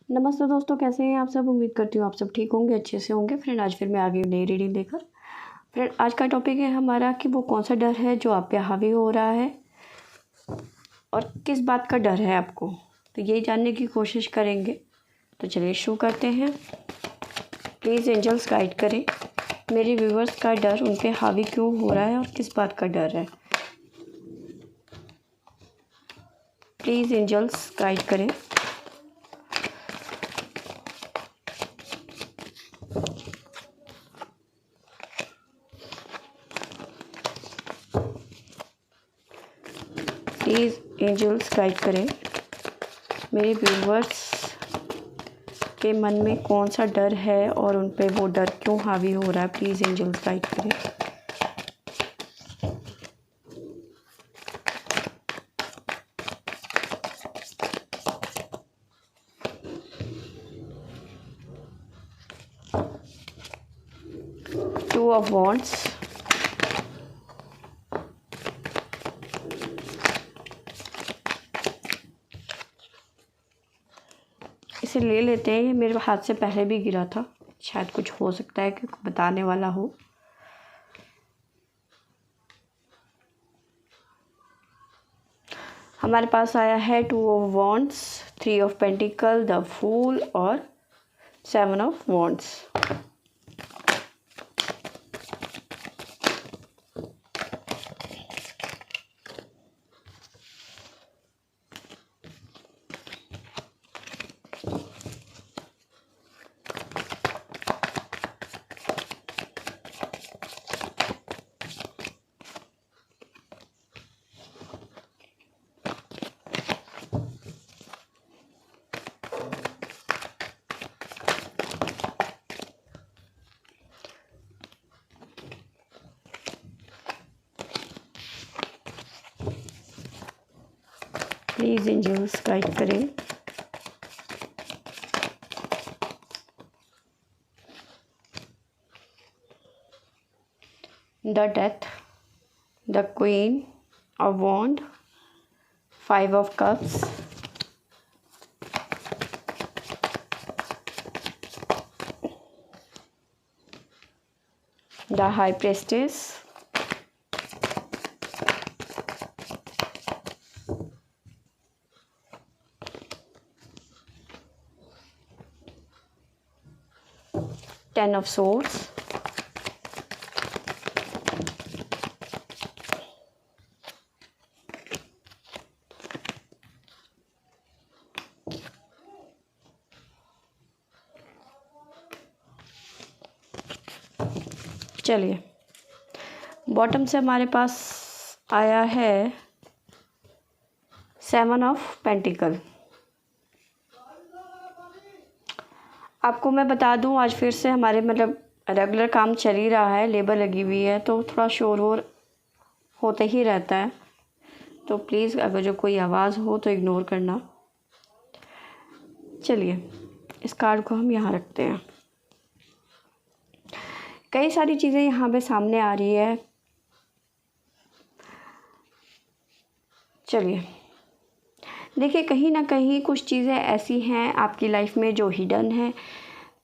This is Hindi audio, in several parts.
नमस्ते दोस्तों, कैसे हैं आप सब। उम्मीद करती हूँ आप सब ठीक होंगे, अच्छे से होंगे। फ्रेंड, आज फिर मैं आ गई नई रीडिंग लेकर। फ्रेंड, आज का टॉपिक है हमारा कि वो कौन सा डर है जो आप पे हावी हो रहा है और किस बात का डर है आपको, तो यही जानने की कोशिश करेंगे। तो चलिए शुरू करते हैं। प्लीज़ एंजल्स गाइड करें मेरे व्यूवर्स का डर उन पे हावी क्यों हो रहा है और किस बात का डर है। प्लीज़ एंजल्स गाइड करें। प्लीज़ एंजल्स गाइड करें मेरे व्यूवर्स के मन में कौन सा डर है और उन पे वो डर क्यों हावी हो रहा है। प्लीज़ एंजल्स गाइड करें। टू ऑफ वॉन्ड्स, इसे ले लेते हैं। ये मेरे हाथ से पहले भी गिरा था, शायद कुछ हो सकता है कि बताने वाला हो। हमारे पास आया है two of wands, three of pentacles, the fool और seven of wands. Please angels guide करें the death, the queen of wand, five of cups, the high priestess, ten of swords, चलिए बॉटम से हमारे पास आया है सेवन ऑफ पेंटिकल। आपको मैं बता दूं, आज फिर से हमारे रेगुलर काम चल ही रहा है, लेबर लगी हुई है, तो थोड़ा शोर वोर होता ही रहता है। तो प्लीज़ अगर जो कोई आवाज़ हो तो इग्नोर करना। चलिए इस कार्ड को हम यहाँ रखते हैं। कई सारी चीज़ें यहाँ पे सामने आ रही है। चलिए देखिए, कहीं ना कहीं कुछ चीज़ें ऐसी हैं आपकी लाइफ में जो हिडन है,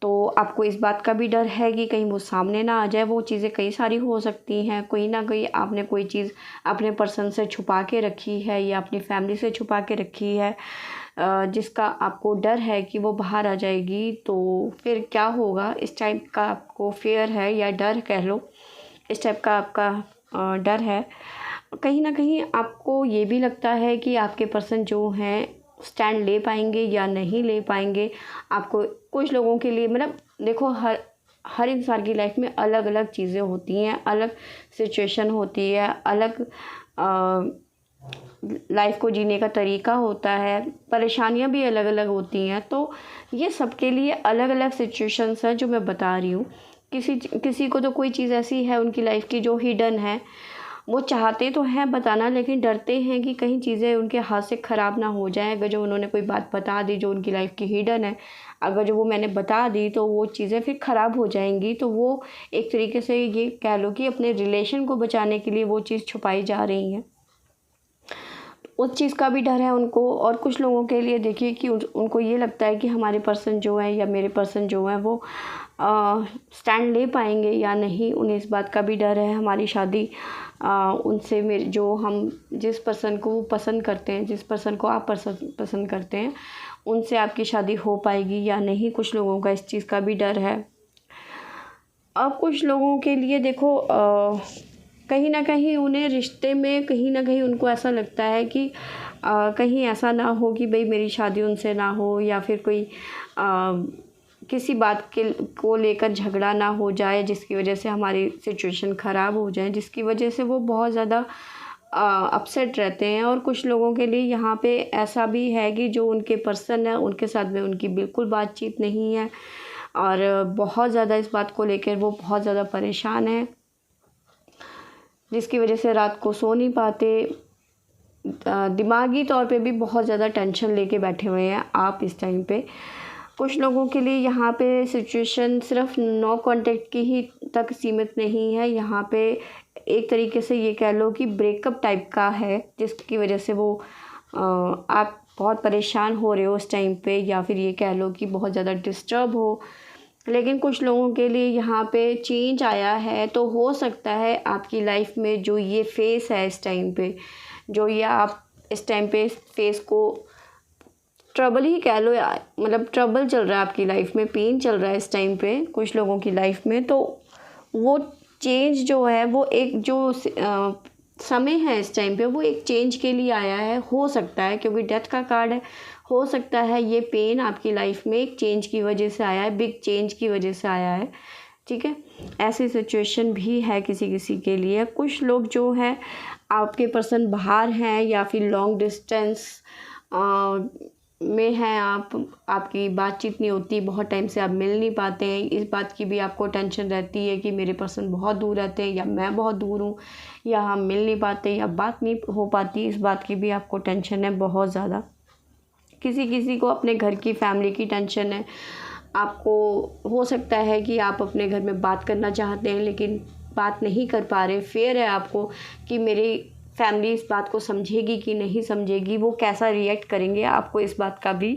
तो आपको इस बात का भी डर है कि कहीं वो सामने ना आ जाए। वो चीज़ें कई सारी हो सकती हैं, कोई ना कोई आपने कोई चीज़ अपने पर्सन से छुपा के रखी है या अपनी फैमिली से छुपा के रखी है, जिसका आपको डर है कि वो बाहर आ जाएगी तो फिर क्या होगा। इस टाइप का आपको फेयर है या डर कह लो, इस टाइप का आपका डर है। कहीं ना कहीं आपको ये भी लगता है कि आपके पर्सन जो हैं स्टैंड ले पाएंगे या नहीं ले पाएंगे। आपको कुछ लोगों के लिए देखो, हर इंसान की लाइफ में अलग अलग चीज़ें होती हैं, अलग सिचुएशन होती है, अलग लाइफ को जीने का तरीका होता है, परेशानियां भी अलग अलग होती हैं। तो ये सबके लिए अलग अलग सिचुएशंस हैं जो मैं बता रही हूँ। किसी को तो कोई चीज़ ऐसी है उनकी लाइफ की जो हिडन है, वो चाहते तो हैं बताना लेकिन डरते हैं कि कहीं चीज़ें उनके हाथ से ख़राब ना हो जाए। अगर जो उन्होंने कोई बात बता दी जो उनकी लाइफ की हिडन है, अगर जो वो मैंने बता दी तो वो चीज़ें फिर ख़राब हो जाएंगी। तो वो एक तरीके से ये कह लो कि अपने रिलेशन को बचाने के लिए वो चीज़ छुपाई जा रही हैं। उस चीज़ का भी डर है उनको। और कुछ लोगों के लिए देखिए कि उनको ये लगता है कि हमारे पर्सन जो है या मेरे पर्सन जो है वो स्टैंड ले पाएंगे या नहीं। उन्हें इस बात का भी डर है हमारी शादी उनसे मेरे जो हम जिस पर्सन को पसंद करते हैं, जिस पर्सन को आप पसंद करते हैं, उनसे आपकी शादी हो पाएगी या नहीं। कुछ लोगों का इस चीज़ का भी डर है। अब कुछ लोगों के लिए देखो कहीं ना कहीं उन्हें रिश्ते में कहीं ना कहीं उनको ऐसा लगता है कि कहीं ऐसा ना हो कि भाई मेरी शादी उनसे ना हो, या फिर कोई किसी बात को लेकर झगड़ा ना हो जाए जिसकी वजह से हमारी सिचुएशन ख़राब हो जाए, जिसकी वजह से वो बहुत ज़्यादा अपसेट रहते हैं। और कुछ लोगों के लिए यहाँ पे ऐसा भी है कि जो उनके पर्सन है उनके साथ में उनकी बिल्कुल बातचीत नहीं है और बहुत ज़्यादा इस बात को लेकर वो बहुत ज़्यादा परेशान है, जिसकी वजह से रात को सो नहीं पाते। दिमागी तौर पे भी बहुत ज़्यादा टेंशन लेके बैठे हुए हैं आप इस टाइम पे। कुछ लोगों के लिए यहाँ पे सिचुएशन सिर्फ नो कांटेक्ट की ही तक सीमित नहीं है। यहाँ पे एक तरीके से ये कह लो कि ब्रेकअप टाइप का है, जिसकी वजह से वो आप बहुत परेशान हो रहे हो उस टाइम पे, या फिर ये कह लो कि बहुत ज़्यादा डिस्टर्ब हो। लेकिन कुछ लोगों के लिए यहाँ पे चेंज आया है, तो हो सकता है आपकी लाइफ में जो ये फेस है इस टाइम पे, जो ये आप इस टाइम पे फेस को ट्रबल ही कह लो, या मतलब ट्रबल चल रहा है आपकी लाइफ में, पेन चल रहा है इस टाइम पे कुछ लोगों की लाइफ में, तो वो चेंज जो है वो एक जो समय है इस टाइम पे वो एक चेंज के लिए आया है। हो सकता है क्योंकि डेथ का कार्ड है, हो सकता है ये पेन आपकी लाइफ में एक चेंज की वजह से आया है, बिग चेंज की वजह से आया है। ठीक है, ऐसी सिचुएशन भी है किसी किसी के लिए। कुछ लोग जो है आपके पर्सन बाहर हैं या फिर लॉन्ग डिस्टेंस में हैं, आपकी बातचीत नहीं होती, बहुत टाइम से आप मिल नहीं पाते हैं। इस बात की भी आपको टेंशन रहती है कि मेरे पर्सन बहुत दूर रहते हैं या मैं बहुत दूर हूँ, या हम मिल नहीं पाते या बात नहीं हो पाती, इस बात की भी आपको टेंशन है बहुत ज़्यादा। किसी किसी को अपने घर की फैमिली की टेंशन है। आपको हो सकता है कि आप अपने घर में बात करना चाहते हैं लेकिन बात नहीं कर पा रहे। फेयर है आपको कि मेरी फैमिली इस बात को समझेगी कि नहीं समझेगी, वो कैसा रिएक्ट करेंगे, आपको इस बात का भी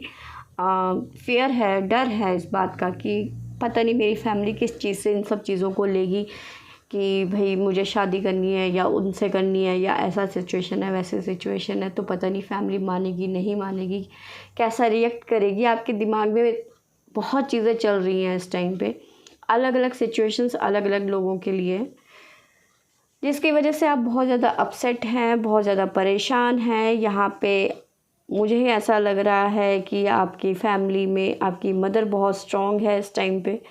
फेयर है, डर है इस बात का कि पता नहीं मेरी फैमिली किस चीज़ से इन सब चीज़ों को लेगी कि भाई मुझे शादी करनी है या उनसे करनी है, या ऐसा सिचुएशन है वैसे सिचुएशन है, तो पता नहीं फैमिली मानेगी नहीं मानेगी, कैसा रिएक्ट करेगी। आपके दिमाग में बहुत चीज़ें चल रही हैं इस टाइम पे, अलग अलग सिचुएशंस अलग अलग लोगों के लिए, जिसकी वजह से आप बहुत ज़्यादा अपसेट हैं, बहुत ज़्यादा परेशान हैं। यहाँ पे मुझे ही ऐसा लग रहा है कि आपकी फैमिली में आपकी मदर बहुत स्ट्रॉन्ग है इस टाइम पे।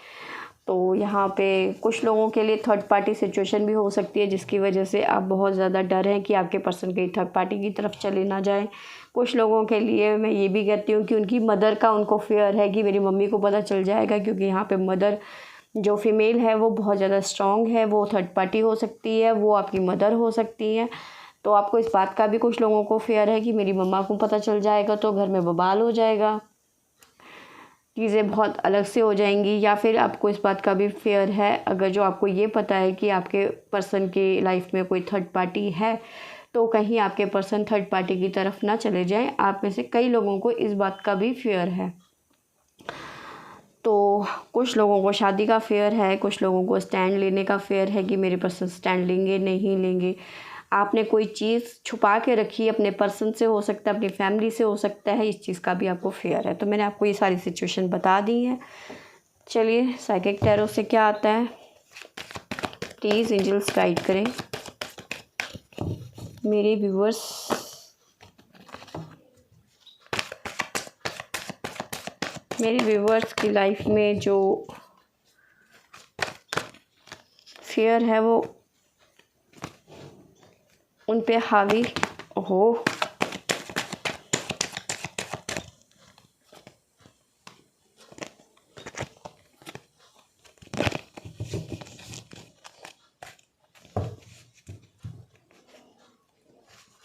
तो यहाँ पे कुछ लोगों के लिए थर्ड पार्टी सिचुएशन भी हो सकती है, जिसकी वजह से आप बहुत ज़्यादा डर हैं कि आपके पर्सन कहीं थर्ड पार्टी की तरफ चले ना जाए। कुछ लोगों के लिए मैं ये भी कहती हूँ कि उनकी मदर का उनको फेयर है कि मेरी मम्मी को पता चल जाएगा, क्योंकि यहाँ पे मदर जो फीमेल है वो बहुत ज़्यादा स्ट्रॉन्ग है, वो थर्ड पार्टी हो सकती है, वो आपकी मदर हो सकती है। तो आपको इस बात का भी कुछ लोगों को फेयर है कि मेरी मम्मा को पता चल जाएगा तो घर में बवाल हो जाएगा, चीज़ें बहुत अलग से हो जाएंगी। या फिर आपको इस बात का भी फेयर है, अगर जो आपको ये पता है कि आपके पर्सन की लाइफ में कोई थर्ड पार्टी है, तो कहीं आपके पर्सन थर्ड पार्टी की तरफ ना चले जाएं। आप में से कई लोगों को इस बात का भी फेयर है। तो कुछ लोगों को शादी का फेयर है, कुछ लोगों को स्टैंड लेने का फेयर है कि मेरे पर्सन स्टैंड लेंगे नहीं लेंगे। आपने कोई चीज़ छुपा के रखी अपने पर्सन से, हो सकता है अपनी फैमिली से हो सकता है, इस चीज़ का भी आपको फेयर है। तो मैंने आपको ये सारी सिचुएशन बता दी है। चलिए साइकिक टैरो से क्या आता है, प्लीज़ एंजल्स गाइड करें मेरे व्यूअर्स। मेरे व्यूअर्स की लाइफ में जो फेयर है वो उन पे हावी हो।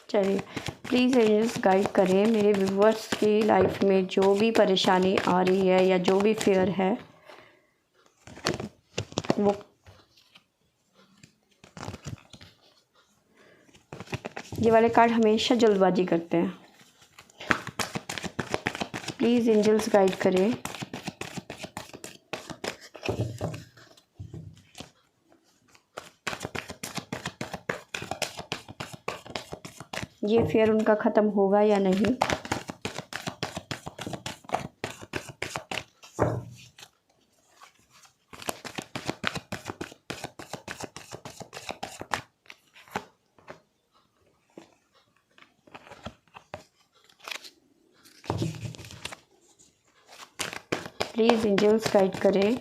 चलिए प्लीज़ एंजल्स गाइड करें मेरे व्यूअर्स की लाइफ में जो भी परेशानी आ रही है या जो भी फेयर है ये वाले कार्ड हमेशा जल्दबाजी करते हैं। प्लीज़ एंजल्स गाइड करें। ये फेयर उनका ख़त्म होगा या नहीं। प्लीज़ एंजल्स गाइड करें।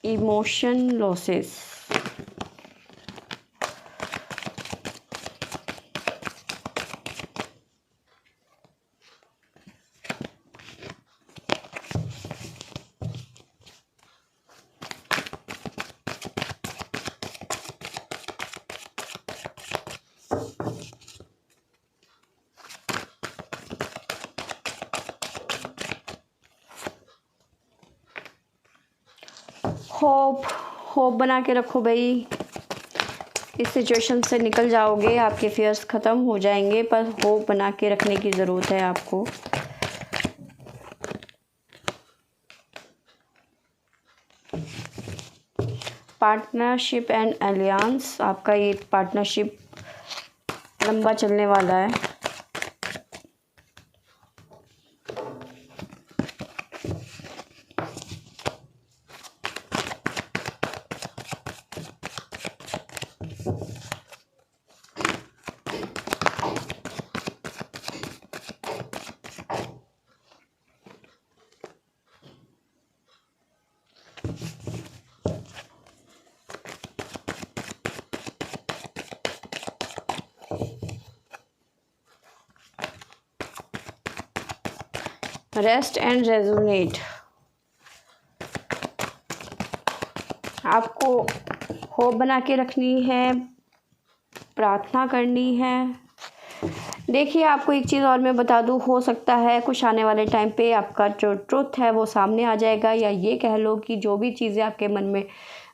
Emotion losses. होप बना के रखो भाई, इस सिचुएशन से निकल जाओगे, आपके फियर्स ख़त्म हो जाएंगे, पर होप बना के रखने की ज़रूरत है आपको। पार्टनरशिप एंड अलियांस, आपका ये पार्टनरशिप लंबा चलने वाला है। रेस्ट एंड रेजोनेट, आपको होप बना के रखनी है, प्रार्थना करनी है। देखिए, आपको एक चीज़ और मैं बता दूँ, हो सकता है कुछ आने वाले टाइम पे आपका जो ट्रुथ है वो सामने आ जाएगा, या ये कह लो कि जो भी चीज़ें आपके मन में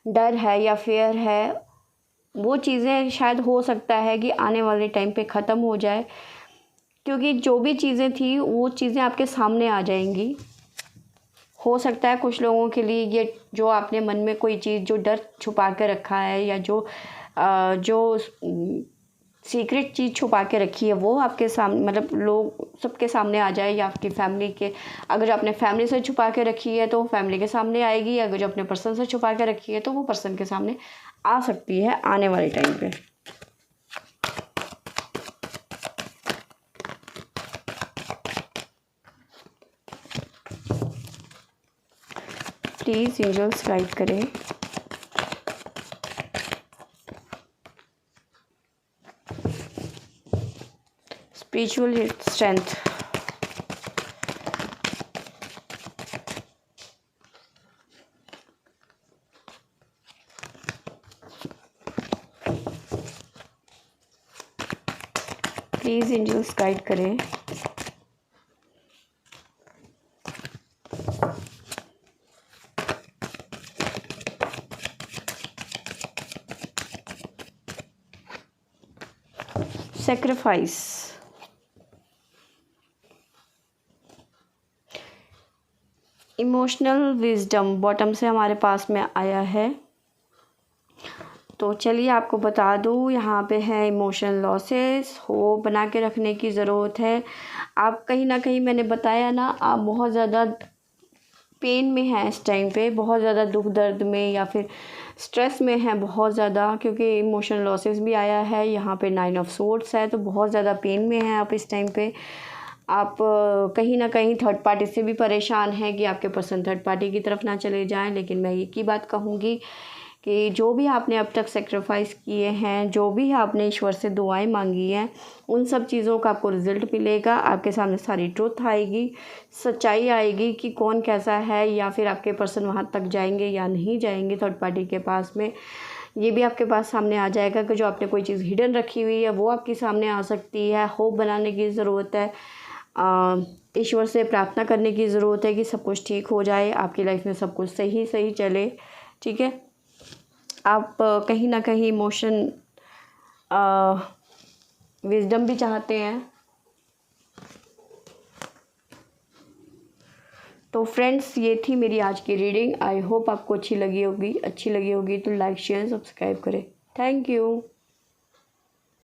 डर है या फेयर है, वो चीज़ें शायद हो सकता है कि आने वाले टाइम पे ख़त्म हो जाए, क्योंकि जो भी चीज़ें थी वो चीज़ें आपके सामने आ जाएंगी। हो सकता है कुछ लोगों के लिए ये जो आपने मन में कोई चीज़ जो डर छुपा के रखा है, या जो सीक्रेट चीज़ छुपा के रखी है, वो आपके सामने, मतलब लोग सबके सामने आ जाए, या आपकी फैमिली के, अगर जो अपने फैमिली से छुपा के रखी है तो वो फैमिली के सामने आएगी, अगर जो अपने पर्सन से छुपा के रखी है तो वो पर्सन के सामने आ सकती है आने वाले टाइम पे। प्लीज़ एंजल्स गाइड करें। Spiritual strength, please angels guide करें। सेक्रीफाइस, इमोशनल विजडम बॉटम से हमारे पास में आया है। तो चलिए आपको बता दूँ, यहाँ पे है इमोशनल लॉसेस, होप बना के रखने की ज़रूरत है। आप कहीं ना कहीं, मैंने बताया ना, आप बहुत ज़्यादा पेन में हैं इस टाइम पे, बहुत ज़्यादा दुख दर्द में या फिर स्ट्रेस में हैं बहुत ज़्यादा, क्योंकि इमोशनल लॉसेस भी आया है। यहाँ पे 9 ऑफ सोर्ड्स है, तो बहुत ज़्यादा पेन में हैं आप इस टाइम पे। आप कहीं ना कहीं थर्ड पार्टी से भी परेशान हैं कि आपके पर्सन थर्ड पार्टी की तरफ ना चले जाएं। लेकिन मैं एक ही बात कहूँगी कि जो भी आपने अब तक सेक्रीफाइस किए हैं, जो भी आपने ईश्वर से दुआएं मांगी हैं, उन सब चीज़ों का आपको रिज़ल्ट मिलेगा। आपके सामने सारी ट्रुथ आएगी, सच्चाई आएगी कि कौन कैसा है, या फिर आपके पर्सन वहाँ तक जाएंगे या नहीं जाएंगे थर्ड पार्टी के पास में। ये भी आपके पास सामने आ जाएगा कि जो आपने कोई चीज़ हिडन रखी हुई है वो आपके सामने आ सकती है। होप बनाने की ज़रूरत है। ईश्वर से प्रार्थना करने की ज़रूरत है कि सब कुछ ठीक हो जाए, आपकी लाइफ में सब कुछ सही सही चले। ठीक है, आप कहीं ना कहीं इमोशन विजडम भी चाहते हैं। तो फ्रेंड्स, ये थी मेरी आज की रीडिंग। आई होप आपको अच्छी लगी होगी तो लाइक शेयर सब्सक्राइब करें। Thank you.